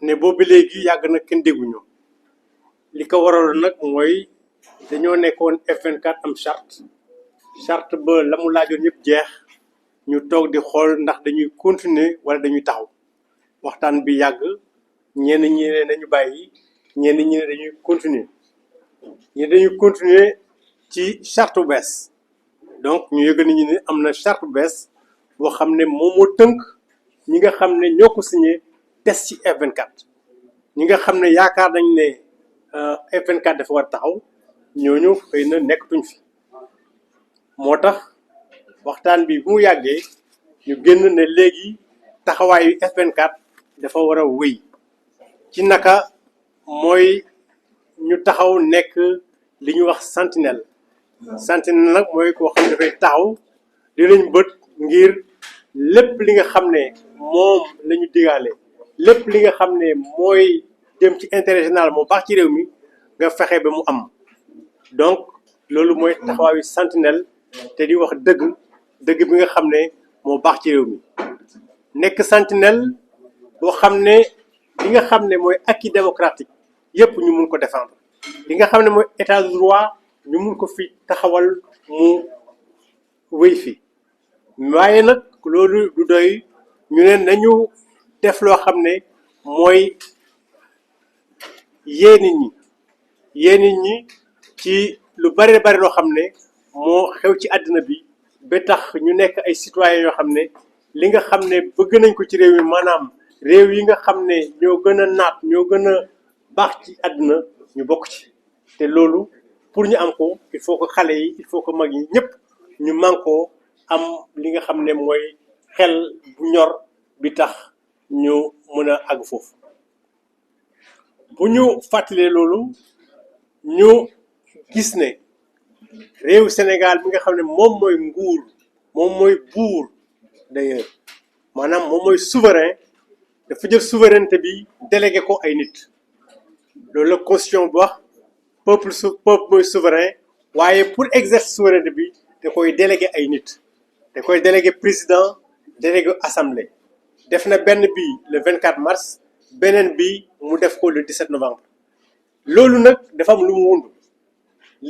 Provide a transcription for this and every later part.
ne boobu léegi yàgg na kenn dégguñu li ko waraloon nag mooy dañoo nekkoon F24 am charte ba la mu laajoon yëpp jeex ñu toog di xool ndax dañuy continuer wala dañuy taxaw waxtaan bi yàgg ñenn ñi ne nañu bàyyi ñenn ñi ne dañuy continuer ci charte bu bees donc ñu yëg nit ñi ne am na charte bu bees boo xam ne moom moo tënk ñi nga xam ne ñoo ko signé des ci F24 ñi nga xam ne yaakaar nañ ne F24 dafa war taxaw ñooñu xëy na nekkatuñ fi moo tax waxtaan bi bu mu yàggee ñu génn ne léegi taxawaayu F24 dafa war a wéy ci naka mooy ñu taxaw nekk li ñu wax sentinelle nag mooy koo xam ne dafay taxaw di lañ bët ngir lépp li nga xam ne moom la ñu digaale lépp li nga xam ne mooy jëm ci intérêt général moo baax ci réew mi nga fexe ba mu am donc loolu mooy taxawaayu sentinelle te di wax dëgg bi nga xam ne moo baax ci réew mi nekk sentinelle boo xam ne li nga xam ne mooy acquis démocratique yépp ñu mun ko défendre li nga xam ne mooy état de droit ñu mun ko fi taxawal mu wéy fi waaye nag loolu du doy ñu ne nañu def loo xam ne mooy yee nit ñi ci lu bari loo xam ne moo xew ci àddina bi ba tax ñu nekk ay citoyens yoo xam ne li nga xam ne bëgg nañ ko ci réew mi maanaam réew yi nga xam ne ñoo gën a naat ñoo gën a baax ci àddina ñu bokk ci te loolu pour ñu am ko il faut que xale yi il faut que mag yi ñëpp ñu mànkoo am li nga xam ne mooy xel bu ñor bi tax ñu mën a àgg foofu bu ñu fàttalee loolu ñu gis ne réew Sénégal bi nga xam ne moom mooy nguur moom mooy buur d'ailleurs maanaam moom mooy souverain dafa jël souveraineté bi délégué ko ay nit loolu la constitution bi wax peuple mooy souverain waaye pour exercer souveraineté bi da koy délégué ay nit da koy délégué président délégué assemblée def na benn bi le 24 mars beneen bi mu def ko le 17 novembre loolu nag dafa am lu mu wund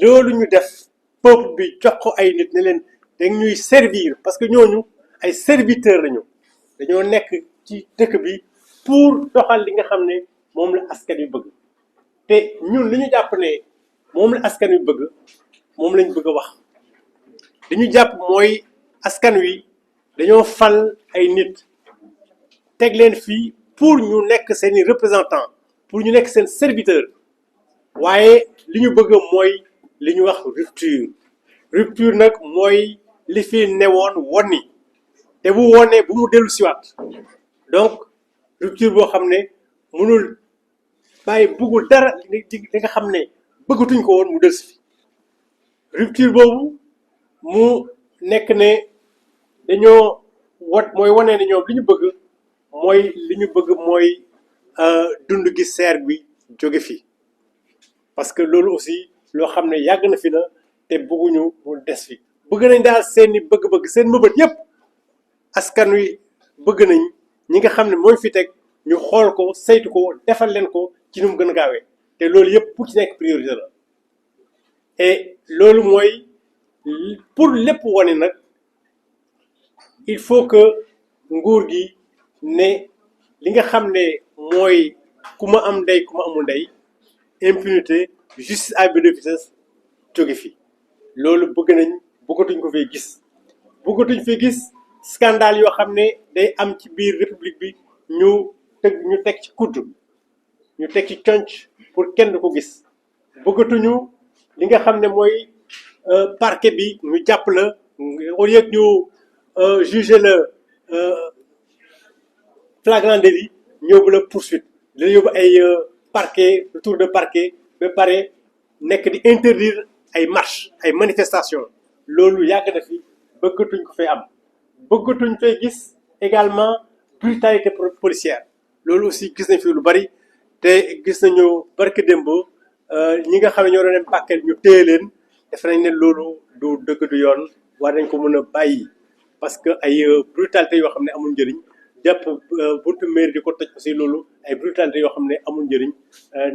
loolu ñu def peuple bi jox ko ay nit ne leen dañ ñuy servir parce que ñooñu ay serviteurs lañu dañoo nekk ci dëkk bi pour doxal li nga xam ne moom la askan wi bëgg te ñun li ñu jàpp ne moom la askan wi bëgg moom lañ bëgg a wax li ñu jàpp mooy askan wi dañoo fal ay nit teg leen fii pour ñu nekk seeni représentant pour ñu nekk seen serviteur waaye li ñu bëgg mooy li ñu wax rupture nag mooy li fi newoon wonni te bu wonee bu mu dellu siwaat donc rupture boo xam ne mënul bàyyi bëggul dara li nga xam ne bëggatuñ ko woon mu dellu si fi rupture boobu mu nekk ne dañoo mooy wane ne ñoom li ñu bëgg mooy dund gi seer bi jóge fi parce que loolu aussi loo xam ne yàgg na fi la te bëgguñu mu des fi bëgg nañ daal seeni bëgg-bëgg seen mëbët yépp askan wi bëgg nañ ñi nga xam ne mooy fi teg ñu xool ko saytu ko defal leen ko ci nu mu gën a gaawee te loolu yépp pour ci nekk priorité la et loolu mooy pour lépp wane nag il faut que nguur gi ne li nga xam ne mooy ku ma am ndey ku ma amul ndey impunité justice à deux vitesses jóge fi loolu bëggatuñ ko fee gis scandale yoo xam ne day am ci biir république bi ñu teg ci kudd ñu teg ci conc pour kenn du ko gis bëggatuñu li nga xam ne mooy parquet bi ñu jàpp la au lieu que ñu juger le flagrant délit ñëw la poursuite dina yóbbu ay parquet retour de parquet ba pare nekk di interdire ay marche ay manifestation loolu yàgg na fi bëggatuñ ko fay am bëggatuñ fay gis également brutalité policière loolu aussi gis nañ fi lu bari te gis nañu barke démb ñi nga xam ne ñoo doon dem Bakel ñu téye leen def nañ ne loolu du dëgg du yoon war nañ ko mën a bàyyi parce que ay brutalité yoo xam ne amul njëriñ jàpp buntu mairie di ko toj aussi loolu ay brutalité yoo xam ne amul njëriñ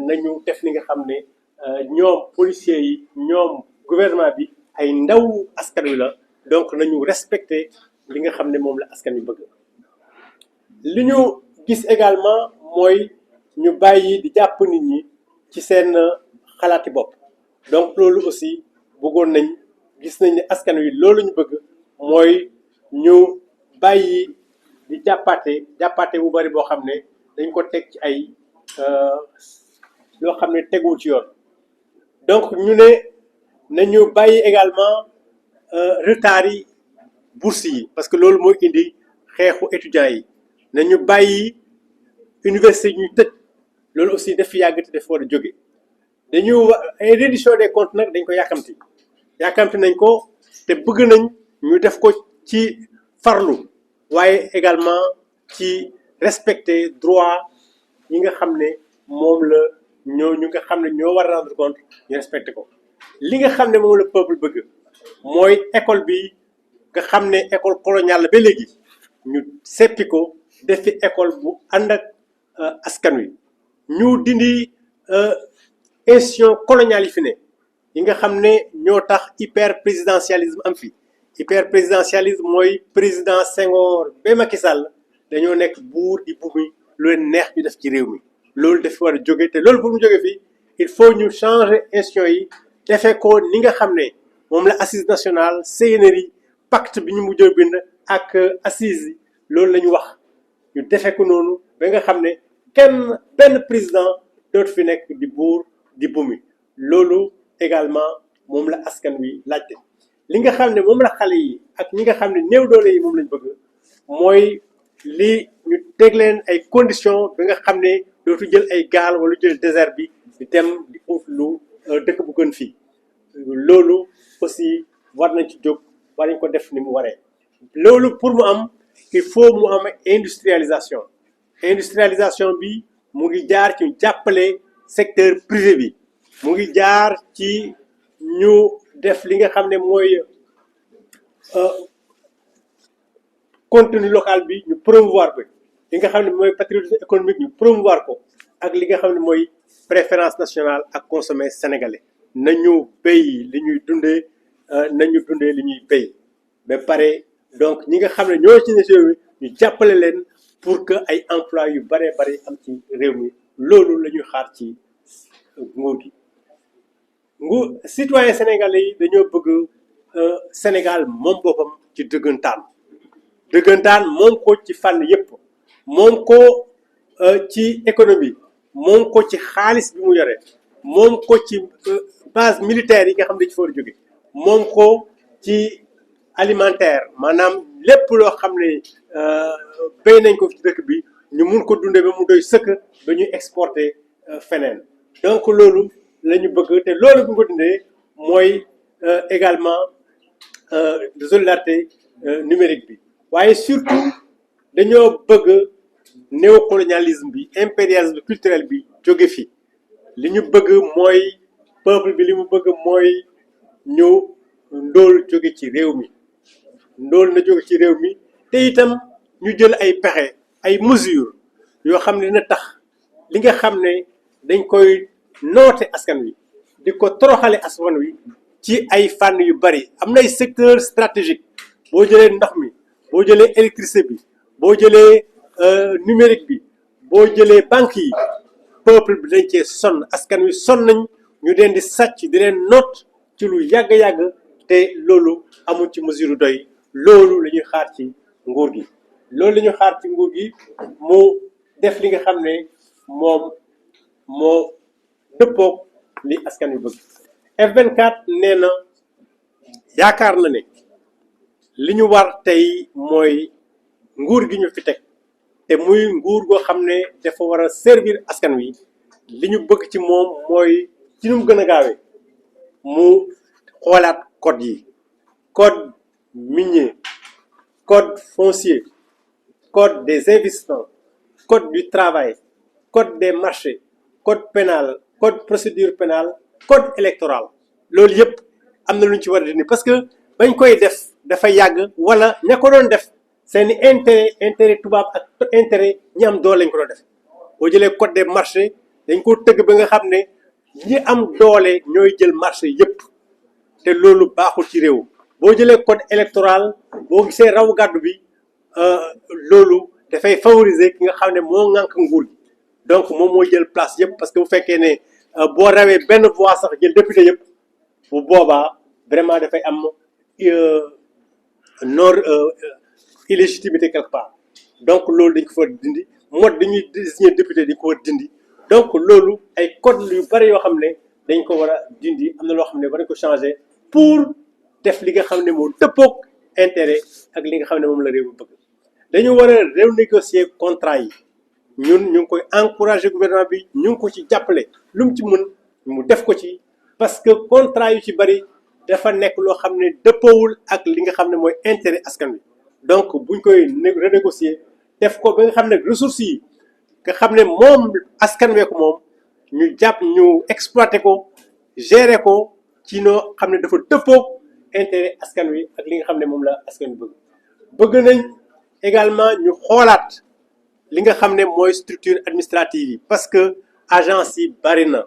nañu def li nga xam ne ñoom policiers yi ñoom gouvernement bi ay ndaw askan wi la donc nañu respecter li nga xam ne moom la askan wi bëgg. li ñu gis également mooy ñu bàyyi di jàpp nit ñi ci seen xalaati bopp donc loolu aussi bëggoon nañ gis nañ ne askan wi loolu ñu bëgg mooy ñu bàyyi di jàppaate bu bari boo xam ne dañ ko teg ci ay loo xam ne teguwul ci yoon donc ñu ne nañu bàyyi également retard yi bourse yi parce que loolu mooy indi xeexu étudiants yi nañu bàyyi université ñuy tëj loolu aussi daf fi yàgg te daf war a jóge dañu ay reddition des comptes nag dañ ko yàkkamti nañ ko te bëgg nañ ñu def ko ci farlu waaye également ci respecter droit yi nga xam ne moom la ñu nga xam ne ñoo war a rendre compte ñu respecter ko li nga xam ne moom la peuple bëgg mooy école bi nga xam ne école coloniale la ba léegi ñu seppi ko def fi école bu ànd ak askan wi ñu dindi institution coloniale yi fi ne yi nga xam ne ñoo tax hyper présidentialisme am fi hyper présidentialisme mooy président Senghor ba Macky Sall dañoo nekk buur di bumi lu leen neex ñu def ci réew mi loolu daf fi war a jóge te loolu pour mu jóge fii il faut ñu changer institution yi defee ko ni nga xam ne moom la assise nationale CNRI pacte bi ñu mujjee bind ak assise yi loolu la ñu wax ñu defee ko noonu ba nga xam ne benn président dootu fi nekk di buur di bumi loolu également moom la askan wi laajte li nga xam ne moom la xale yi ak ñi nga xam ne néew doole yi moom lañ bëgg mooy li ñu teg leen ay conditions ba nga xam ne dootu jël ay gaal wala jël désert bi di dem di ut lu dëkk bu gën fii loolu aussi war nañ ci jóg war nañ ko def ni mu waree loolu pour mu am il faut mu am industrialisation bi mu ngi jaar ci jàppale secteur privé bi mu ngi jaar ci ñu def li nga xam ne mooy contenu local bi ñu promouvoir ko li nga xam ne mooy patriotisme économique ñu promouvoir ko ak li nga xam ne mooy préférence nationale ak consommer sénégalais nañu béy li ñuy dundee li ñuy béy ba pare donc ñi nga xam ne ñoo ci ne réew mi ñu jàppale leen pour que ay emploi yu bare am ci réew mi loolu la ñuy xaar ci nguur gi citoyen sénégalais yi dañoo bëgg Sénégal moom boppam ci dëggantaan moom ko ci fànn yépp moom ko ci économie moom ko ci xaalis bi mu yore moom ko ci base militaire yi nga xam ne ci fa war a jóge moom ko ci alimentaire maanaam lépp loo xam ne béy nañ ko ci dëkk bi ñu mun ko dundee ba mu doy sëkk ba ñuy exporter feneen donc loolu la ñu bëgg te loolu bu ko dundee mooy également de solidarité numérique bi waaye surtout dañoo bëgg néocolonialisme bi impérialisme culturel bi jóge fi li ñu bëgg mooy peuple bi li mu bëgg mooy ñu ndóol jóge ci réew mi ndóol na jóge ci réew mi te itam ñu jël ay pexe ay mesures yoo xam ne dina tax li nga xam ne dañ koy noote askan wi di ko toroxale askan wi ci ay fànn yu bari am na ay secteur stratégique boo jëlee ndox mi boo jëlee électricité bi boo jëlee numérique bi boo jëlee banque yi peuple bi dañ cee sonn askan wi sonn nañ ñu leen di sàcc di leen noot ci lu yàgg-yàgg te loolu amul ci mesure doy loolu la ñuy xaar ci nguur gi mu def li nga xam ne moom moo dëppoog li askan wi bëgg F24 nee na yaakaar na ne li ñu war tey mooy nguur gi ñu fi teg te muy nguur goo xam ne dafa war a servir askan wi li ñu bëgg ci moom mooy ci nu mu gën a gaawee mu xoolaat code yi code minier code foncier code des investissements code du travail code des marchés code pénal code procédure pénale code électoral loolu yëpp am na lu ñu ci war a dindi parce que bañ koy def dafa yàgg wala ña ko doon def seeni intérêt tubaab ak intérêt ñi am doole lañ ko doon def boo jëlee code des marchés dañ ko tëgg ba nga xam ne ñi am doole ñooy jël marché yépp te loolu baaxul ci réew boo jëlee code électoral boo gisee raw gàddu bi loolu dafay favoriser ki nga xam ne moo ŋànk nguur gi donc moom mooy jël place yépp parce que bu fekkee ne boo rawee benn voix sax jël député yépp bu boobaa vraiment dafay am non illégitimité quelque part donc loolu dañ ko fa dindi mode dañuy désigner député dañ ko war dindi donc loolu ay code yu bari yoo xam ne dañ ko war a dindi am na loo xam ne war nañ ko changer pour def li nga xam ne moo dëppoog intérêt ak li nga xam ne moom la réew mi bëgg dañu war a renégocier contrat yi ñun ñu ngi koy encourager gouvernement bi ñu ngi ko ci jàppale lu mu ci mën mu def ko ci parce que contrat yu ci bari dafa nekk loo xam ne dëppoowul ak li nga xam ne mooy intérêt askan wi donc buñ koy renégocier def ko ba nga xam ne ressources yi nga xam ne moom askan wee ko moom ñu jàpp ñu exploiter ko gérer ko ci noo xam ne dafa dëppoog intérêt askan wi ak li nga xam ne moom la askan wi bëgg nañ également ñu xoolaat li nga xam ne mooy structure administrative yi parce que agence yi bari na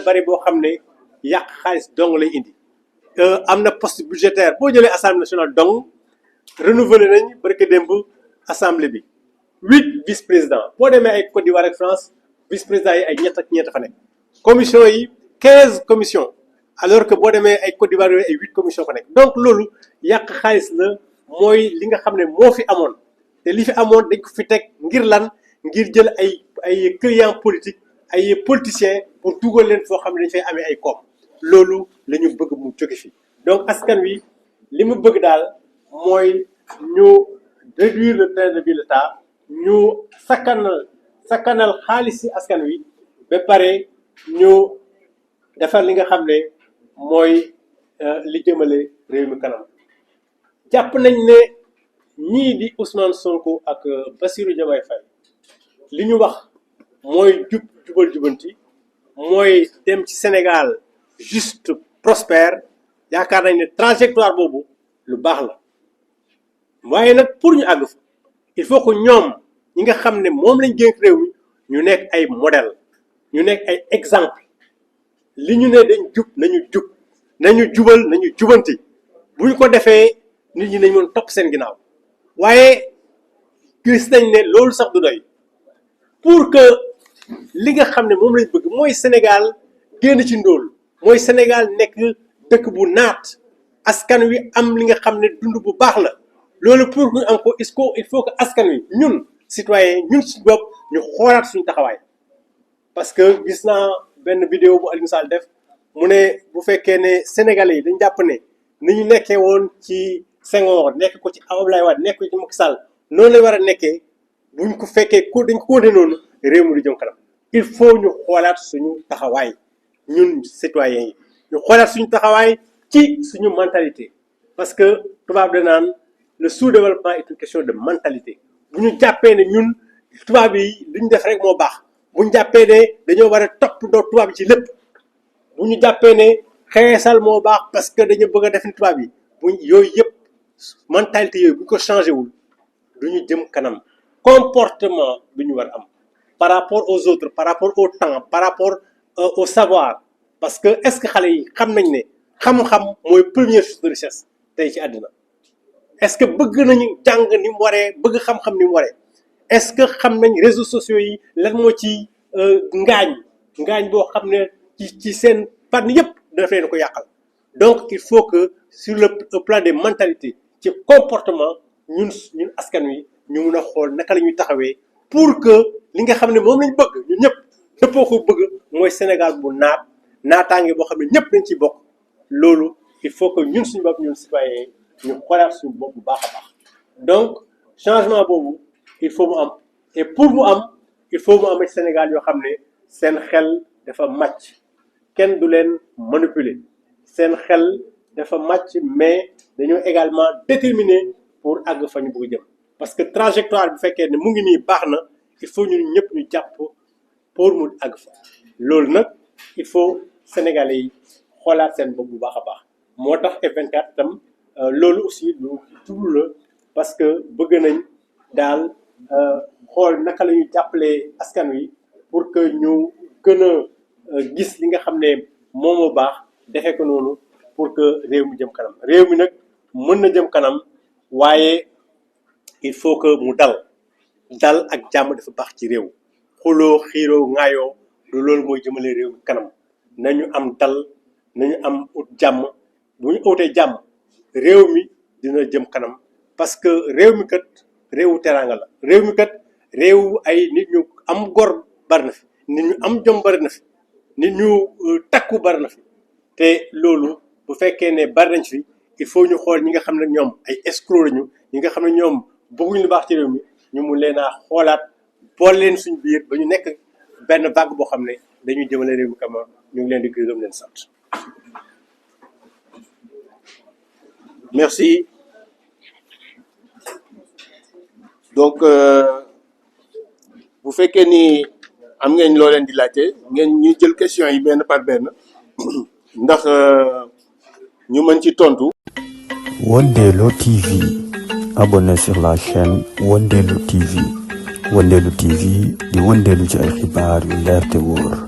bari boo xam ne yàq xaalis dong lay indi am na poste budgétaire boo jëlee assemblée nationale dong renouvelé nañ barke démb assemblée bi 8 vice président boo demee ay Côte d'Ivoire ak France vice président yi ay ñett fa nekk commission yi 15 commission alors que boo demee ay Côte d'Ivoire yooyu ay 8 commission fa nekk donc loolu yàq xaalis la mooy li nga xam ne moo fi amoon te li fi amoon dañ ko fi teg ngir lan ngir jël ay clients politiques ay politiciens pour dugal leen foo xam ne dañ fay amee ay koom loolu la ñu bëgg mu jóge fi donc askan wi li mu bëgg daal mooy ñu réduire le train de vie de l'État ñu sakkanal xaalis ci askan wi ba pare ñu defar li nga xam ne mooy li jëmale réew mi kanam jàpp nañ ne ñii di Ousmane Sonko ak Bassirou Diomaye Faye li ñu wax mooy jubal jubanti mooy dem ci Sénégal juste prospère yaakaar nañ ne trajectoire boobu lu baax la waaye nag pour ñu àgg fa il faut que ñoom ñi nga xam ne moom lañ dénk réew mi ñu nekk ay modèle ñu nekk ay exemple li ñu ne dañ nañu jubal nañu jubanti bu ñu ko defee nit ñi nañ mën topp seen ginnaaw waaye gis nañ ne loolu sax du doy pour que li nga xam ne moom lañ bëgg mooy Sénégal génn ci ndóol mooy Sénégal nekk dëkk bu naat askan wi am li nga xam ne dund bu baax la loolu pour ñu am ko il faut que askan wi ñun citoyen ñun suñu bopp ñu xoolaat suñu taxawaay parce que gis naa benn vidéo bu Aliou Sall def mu ne bu fekkee ne Sénégalais yi dañ jàpp ne ni ñu nekkee woon ci Senghor nekk ko ci Abdoulaye Wade nekk ko ci Macky Sall noonu la war a nekkee buñ ko fekkee ko dañ ko continuer noonu réew mi du jëm kanam il faut ñu xoolaat suñu taxawaay ñun citoyens yi ñu xoolaat suñu taxawaay ci suñu mentalité parce que tubaab da naan le sous-développement est une question de mentalité bu ñu jàppee ne ñun tubaab yi li ñu def rek moo baax bu ñu jàppee ne dañoo war a topp doo tubaab yi ci lépp bu ñu jàppee ne xeesal moo baax parce que dañu bëgg a def ni tubaab yi bu yooyu yëpp mentalité yooyu bu ñu ko changé wul du ñu jëm kanam comportement bi ñu war am par rapport aux autres par rapport au temps par rapport au savoir parce que est-ce que xale yi xam nañ ne xam-xam mooy première source de richesse tey ci àddina est-ce que bëgg nañu jàng ni mu waree bëgg xam-xam ni mu waree est-ce que xam nañ réseaux sociaux yi lan moo ci ngaañ boo xam ne ci seen fànn yëpp daf leen ko yàqal donc il faut que sur le plan des mentalités ci comportement ñun askan wi ñu mun a xool naka la ñuy taxawee pour que li nga xam ne moom lañ bëgg ñun ñëpp dëppoo ko bëgg mooy Sénégal bu naataange boo xam ne ñëpp dañ ciy bokk loolu il faut que ñun suñu bopp ñun citoyens ñu xoolaat suñu bopp bu baax a baax donc changement boobu il faut mu am et pour mu am il faut mu am ci Sénégal yoo xam ne seen xel dafa màcc kenn du leen manipuler seen xel dafa màcc mais dañoo également déterminé pour àgg fa ñu bëgg jëm parce que trajectoire bu fekkee ne mu ngi nii baax na il faut ñun ñëpp ñu jàpp pour mu àgg fa loolu nag il faut Sénégalais yi xoolaat seen bopp bu baax a baax moo tax F24 tam loolu aussi lu jublu la parce que bëgg nañ daal xool naka la ñuy jàppalee askan wi pour que ñu gën a gis li nga xam ne moom moo baax defee ko noonu pour que réew mi jëm kanam réew mi nag mën na jëm kanam waaye il faut que mu dal ak jàmm dafa baax ci réew xuloo xiiroo ŋaayoo lu loolu mooy jëmale réew mi kanam nañu am dal nañu am ut jàmm bu ñu utee jàmm réew mi dina jëm kanam parce que réew mi kat réewu teraanga la réew mi kat réew ay nit ñu am gor bari na fi nit ñu am jom bari na fi nit ñu takku bari na fi te loolu bu fekkee ne bari nañ fi il faut ñu xool ñi nga xam ne ñoom ay escroc lañu ñi nga xam ne ñoom bëgguñu lu baax ci réew mi ñu mun leen a xoolaat boole leen suñ biir ba ñu nekk benn vague boo xam ne dañuy jëmale réew mi kanam ñu ngi leen di gërëm leen sant. Merci. Donc bu fekkee ni am ngeen loo leen di laajte ngeen ñu jël question yi benn par benn ndax ñu mën ci tontu. Wondelo TV. Abonnez sur la chaîne Wondelo TV. Wondelo TV di wondeelu ci ay xibaar yu leer te wóor.